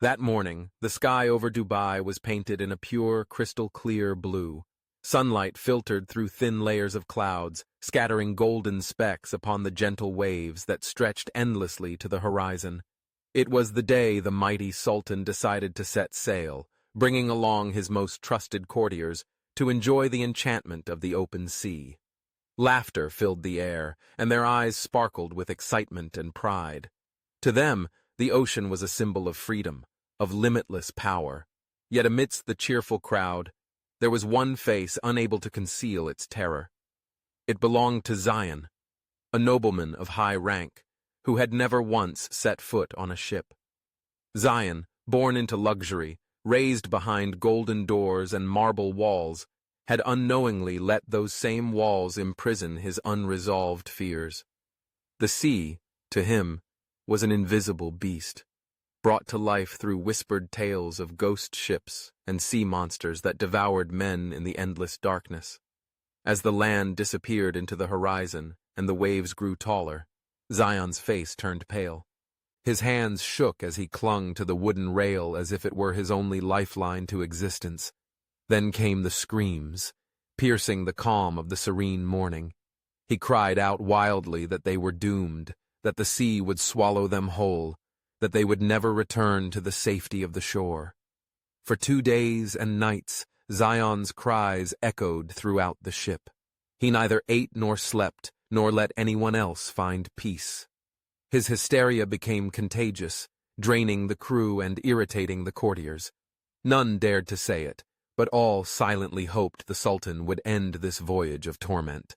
That morning, the sky over Dubai was painted in a pure, crystal-clear blue. Sunlight filtered through thin layers of clouds, scattering golden specks upon the gentle waves that stretched endlessly to the horizon. It was the day the mighty Sultan decided to set sail, bringing along his most trusted courtiers to enjoy the enchantment of the open sea. Laughter filled the air, and their eyes sparkled with excitement and pride. To them, the ocean was a symbol of freedom, of limitless power. Yet amidst the cheerful crowd, there was one face unable to conceal its terror. It belonged to Zion, a nobleman of high rank, who had never once set foot on a ship. Zion, born into luxury, raised behind golden doors and marble walls, had unknowingly let those same walls imprison his unresolved fears. The sea, to him, was an invisible beast, brought to life through whispered tales of ghost ships and sea monsters that devoured men in the endless darkness. As the land disappeared into the horizon and the waves grew taller, Zion's face turned pale. His hands shook as he clung to the wooden rail as if it were his only lifeline to existence. Then came the screams, piercing the calm of the serene morning. He cried out wildly that they were doomed, that the sea would swallow them whole, that they would never return to the safety of the shore. For 2 days and nights, Zion's cries echoed throughout the ship. He neither ate nor slept, nor let anyone else find peace. His hysteria became contagious, draining the crew and irritating the courtiers. None dared to say it, but all silently hoped the Sultan would end this voyage of torment.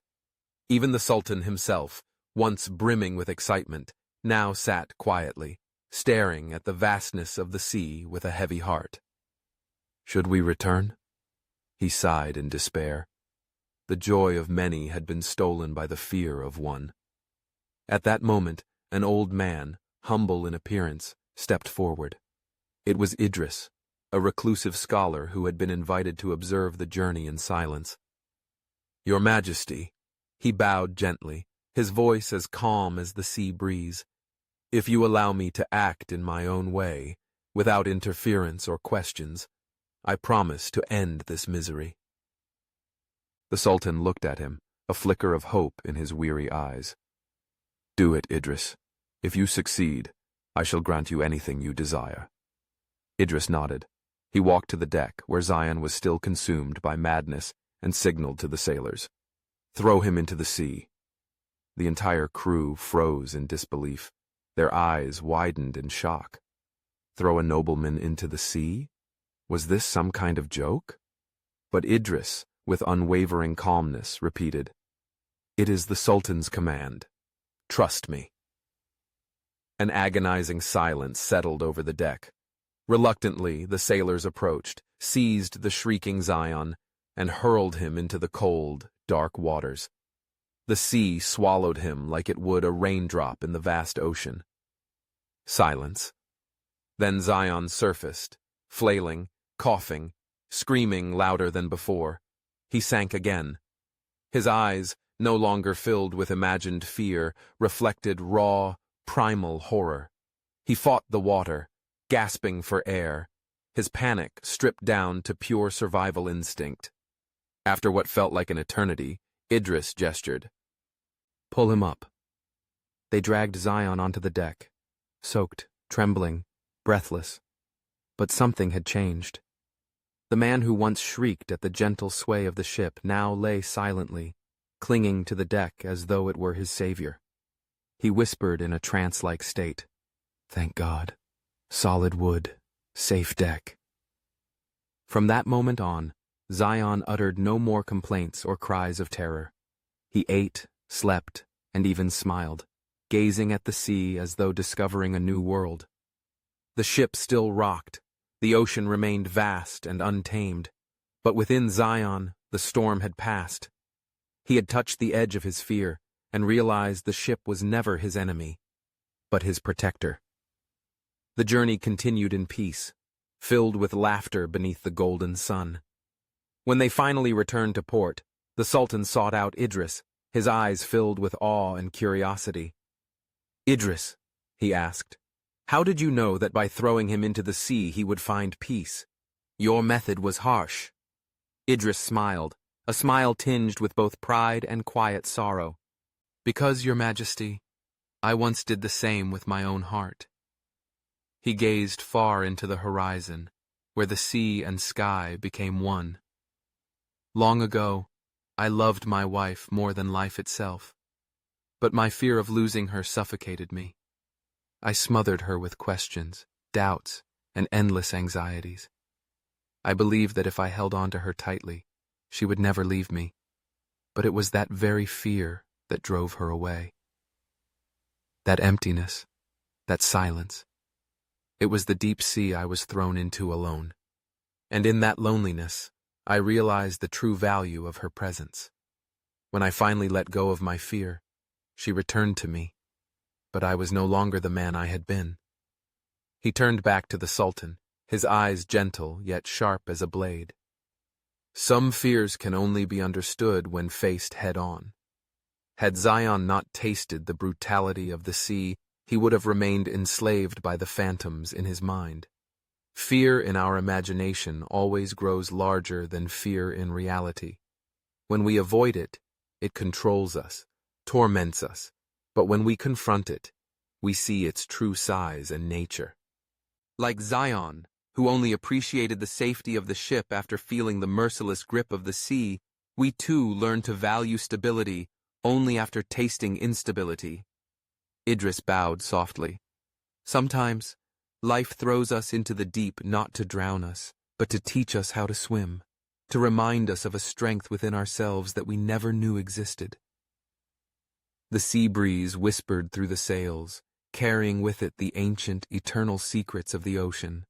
Even the Sultan himself, once brimming with excitement, now sat quietly, staring at the vastness of the sea with a heavy heart. "Should we return?" He sighed in despair. The joy of many had been stolen by the fear of one. At that moment, an old man, humble in appearance, stepped forward. It was Idris, a reclusive scholar who had been invited to observe the journey in silence. "Your Majesty," he bowed gently, his voice as calm as the sea breeze, "if you allow me to act in my own way, without interference or questions, I promise to end this misery." The Sultan looked at him, a flicker of hope in his weary eyes. "Do it, Idris. If you succeed, I shall grant you anything you desire." Idris nodded. He walked to the deck, where Zion was still consumed by madness, and signaled to the sailors, "Throw him into the sea." The entire crew froze in disbelief. Their eyes widened in shock. Throw a nobleman into the sea? Was this some kind of joke? But Idris, with unwavering calmness, repeated, "It is the Sultan's command. Trust me." An agonizing silence settled over the deck. Reluctantly, the sailors approached, seized the shrieking Zion, and hurled him into the cold, dark waters. The sea swallowed him like it would a raindrop in the vast ocean. Silence. Then Zion surfaced, flailing, coughing, screaming louder than before. He sank again. His eyes, no longer filled with imagined fear, reflected raw, primal horror. He fought the water, gasping for air, his panic stripped down to pure survival instinct. After what felt like an eternity, Idris gestured. "Pull him up." They dragged Zion onto the deck, soaked, trembling, breathless. But something had changed. The man who once shrieked at the gentle sway of the ship now lay silently, clinging to the deck as though it were his savior. He whispered in a trance-like state, "Thank God. Solid wood, safe deck." From that moment on, Zion uttered no more complaints or cries of terror. He ate, slept, and even smiled, gazing at the sea as though discovering a new world. The ship still rocked, the ocean remained vast and untamed, but within Zion the storm had passed. He had touched the edge of his fear and realized the ship was never his enemy, but his protector. The journey continued in peace, filled with laughter beneath the golden sun. When they finally returned to port, the Sultan sought out Idris, his eyes filled with awe and curiosity. "Idris," he asked, How did you know that by throwing him into the sea he would find peace? Your method was harsh. Idris smiled, a smile tinged with both pride and quiet sorrow. Because, Your Majesty, I once did the same with my own heart. He gazed far into the horizon, where the sea and sky became one. Long ago, I loved my wife more than life itself, but my fear of losing her suffocated me. I smothered her with questions, doubts, and endless anxieties. I believed that if I held on to her tightly, she would never leave me, but it was that very fear that drove her away. That emptiness, that silence. It was the deep sea I was thrown into alone. And in that loneliness, I realized the true value of her presence. When I finally let go of my fear, she returned to me, but I was no longer the man I had been. He turned back to the Sultan, his eyes gentle yet sharp as a blade. Some fears can only be understood when faced head-on. Had Zion not tasted the brutality of the sea, he would have remained enslaved by the phantoms in his mind. Fear in our imagination always grows larger than fear in reality. When we avoid it, it controls us, torments us, but when we confront it, we see its true size and nature. Like Zion, who only appreciated the safety of the ship after feeling the merciless grip of the sea, we too learn to value stability only after tasting instability. Idris bowed softly. Sometimes, life throws us into the deep not to drown us, but to teach us how to swim, to remind us of a strength within ourselves that we never knew existed. The sea breeze whispered through the sails, carrying with it the ancient, eternal secrets of the ocean.